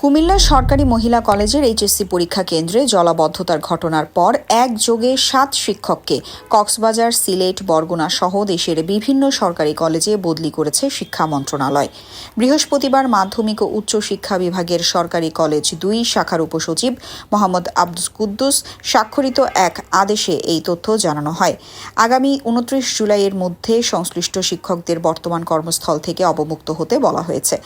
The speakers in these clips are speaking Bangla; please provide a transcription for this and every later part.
কুমিল্লা সরকারি মহিলা কলেজের এইচএসসি পরীক্ষা কেন্দ্রে জলাবদ্ধতার ঘটনার পর একযোগে 7 শিক্ষককে কক্সবাজার, সিলেট, বরগুনা সহ দেশের বিভিন্ন সরকারি কলেজে বদলি করেছে শিক্ষা মন্ত্রণালয়। বৃহস্পতিবার মাধ্যমিক ও উচ্চ শিক্ষা বিভাগের সরকারি কলেজ 2 শাখার উপসচিব মোহাম্মদ আব্দুল কুদ্দুস স্বাক্ষরিত এক আদেশে এই তথ্য জানানো হয়। আগামী 29 জুলাইয়ের মধ্যে সংশ্লিষ্ট শিক্ষকদের বর্তমান কর্মস্থল থেকে অবমুক্ত হতে বলা হয়েছে।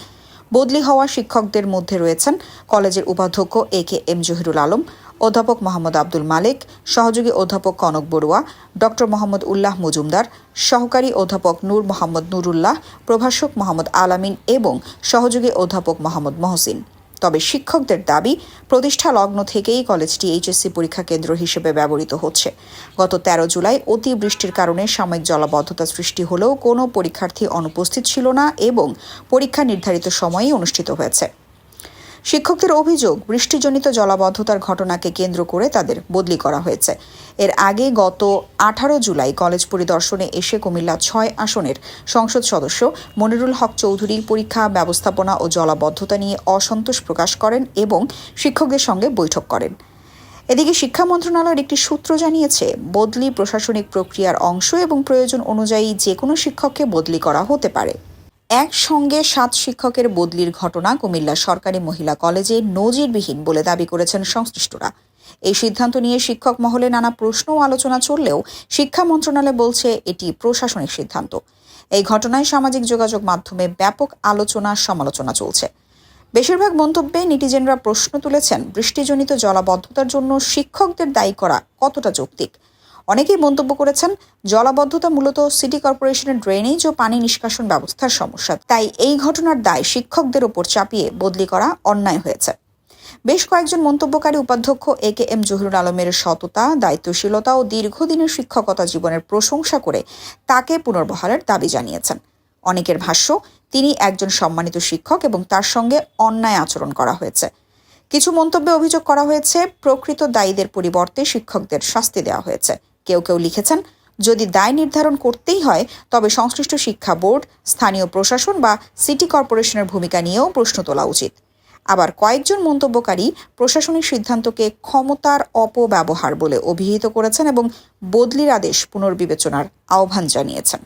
বদলি হওয়া শিক্ষকদের মধ্যে রয়েছেন কলেজের উপাধ্যক্ষ এ.কে.এম জহিরুল আলম, অধ্যাপক মোহাম্মদ আব্দুল মালেক, সহযোগী অধ্যাপক কনক বড়ুয়া, ডক্টর মোহাম্মদ উল্লাহ মজুমদার, সহকারী অধ্যাপক নূর মোহাম্মদ নুরুল্লাহ, প্রভাষক মোহাম্মদ আলামিন এবং সহযোগী অধ্যাপক মোহাম্মদ মহসিন। তবে শিক্ষকদের দাবি, প্রতিষ্ঠা লগ্ন থেকেই কলেজটি এইচএসসি পরীক্ষা কেন্দ্র হিসেবে ব্যবহৃত হচ্ছে। গত 13 জুলাই অতি বৃষ্টির কারণে সাময়িক জলাবদ্ধতা সৃষ্টি হলেও কোনো পরীক্ষার্থী অনুপস্থিত ছিল না এবং পরীক্ষা নির্ধারিত সময়েই অনুষ্ঠিত হয়েছে। শিক্ষকদের অভিযোগ, বৃষ্টিজনিত জলাবদ্ধতার ঘটনাকে কেন্দ্র করে তাদের বদলি করা হয়েছে। এর আগে গত 18 জুলাই কলেজ পরিদর্শনে এসে কুমিল্লা 6 আসনের সংসদ সদস্য মনিরুল হক চৌধুরী পরীক্ষা ব্যবস্থাপনা ও জলাবদ্ধতা নিয়ে অসন্তোষ প্রকাশ করেন এবং শিক্ষকদের সঙ্গে বৈঠক করেন। এদিকে শিক্ষা মন্ত্রণালয়ের একটি সূত্র জানিয়েছে, বদলি প্রশাসনিক প্রক্রিয়ার অংশ এবং প্রয়োজন অনুযায়ী যে কোনো শিক্ষককে বদলি করা হতে পারে। একসঙ্গে 7 শিক্ষকের বদলির ঘটনা কুমিল্লা সরকারি মহিলা কলেজে নজিরবিহীন বলে দাবি করেছেন সংশ্লিষ্টরা। এই সিদ্ধান্ত নিয়ে শিক্ষক মহলে নানা প্রশ্ন ও আলোচনা চললেও শিক্ষা মন্ত্রণালয় বলছে এটি প্রশাসনিক সিদ্ধান্ত। এই ঘটনায় সামাজিক যোগাযোগ মাধ্যমে ব্যাপক আলোচনা সমালোচনা চলছে। বেশিরভাগ মন্তব্যে নেটিজেনরা প্রশ্ন তুলেছেন, বৃষ্টিজনিত জলাবদ্ধতার জন্য শিক্ষকদের দায়ী করা কতটা যৌক্তিক। অনেকেই মন্তব্য করেছেন, জলাবদ্ধতা মূলত সিটি কর্পোরেশনের ড্রেনেজ ও পানি নিষ্কাশন ব্যবস্থার সমস্যা, তাই এই ঘটনার দায় শিক্ষকদের ওপর চাপিয়ে বদলি করা অন্যায় হয়েছে। বেশ কয়েকজন মন্তব্যকারী উপাধ্যক্ষ এ.কে.এম জহিরুল আলমের সততা, দায়িত্বশীলতা ও দীর্ঘদিনের শিক্ষকতা জীবনের প্রশংসা করে তাকে পুনর্বহালের দাবি জানিয়েছেন। অনেকের ভাষ্য, তিনি একজন সম্মানিত শিক্ষক এবং তার সঙ্গে অন্যায় আচরণ করা হয়েছে। কিছু মন্তব্যে অভিযোগ করা হয়েছে, প্রকৃত দায়ীদের পরিবর্তে শিক্ষকদের শাস্তি দেওয়া হয়েছে। কেউ কেউ লিখেছেন, যদি দায় নির্ধারণ করতেই হয় তবে সংশ্লিষ্ট শিক্ষা বোর্ড, স্থানীয় প্রশাসন বা সিটি কর্পোরেশনের ভূমিকা নিয়েও প্রশ্ন তোলা উচিত। আবার কয়েকজন মন্তব্যকারী প্রশাসনিক সিদ্ধান্তকে ক্ষমতার অপব্যবহার বলে অভিহিত করেছেন এবং বদলির আদেশ পুনর্বিবেচনার আহ্বান জানিয়েছেন।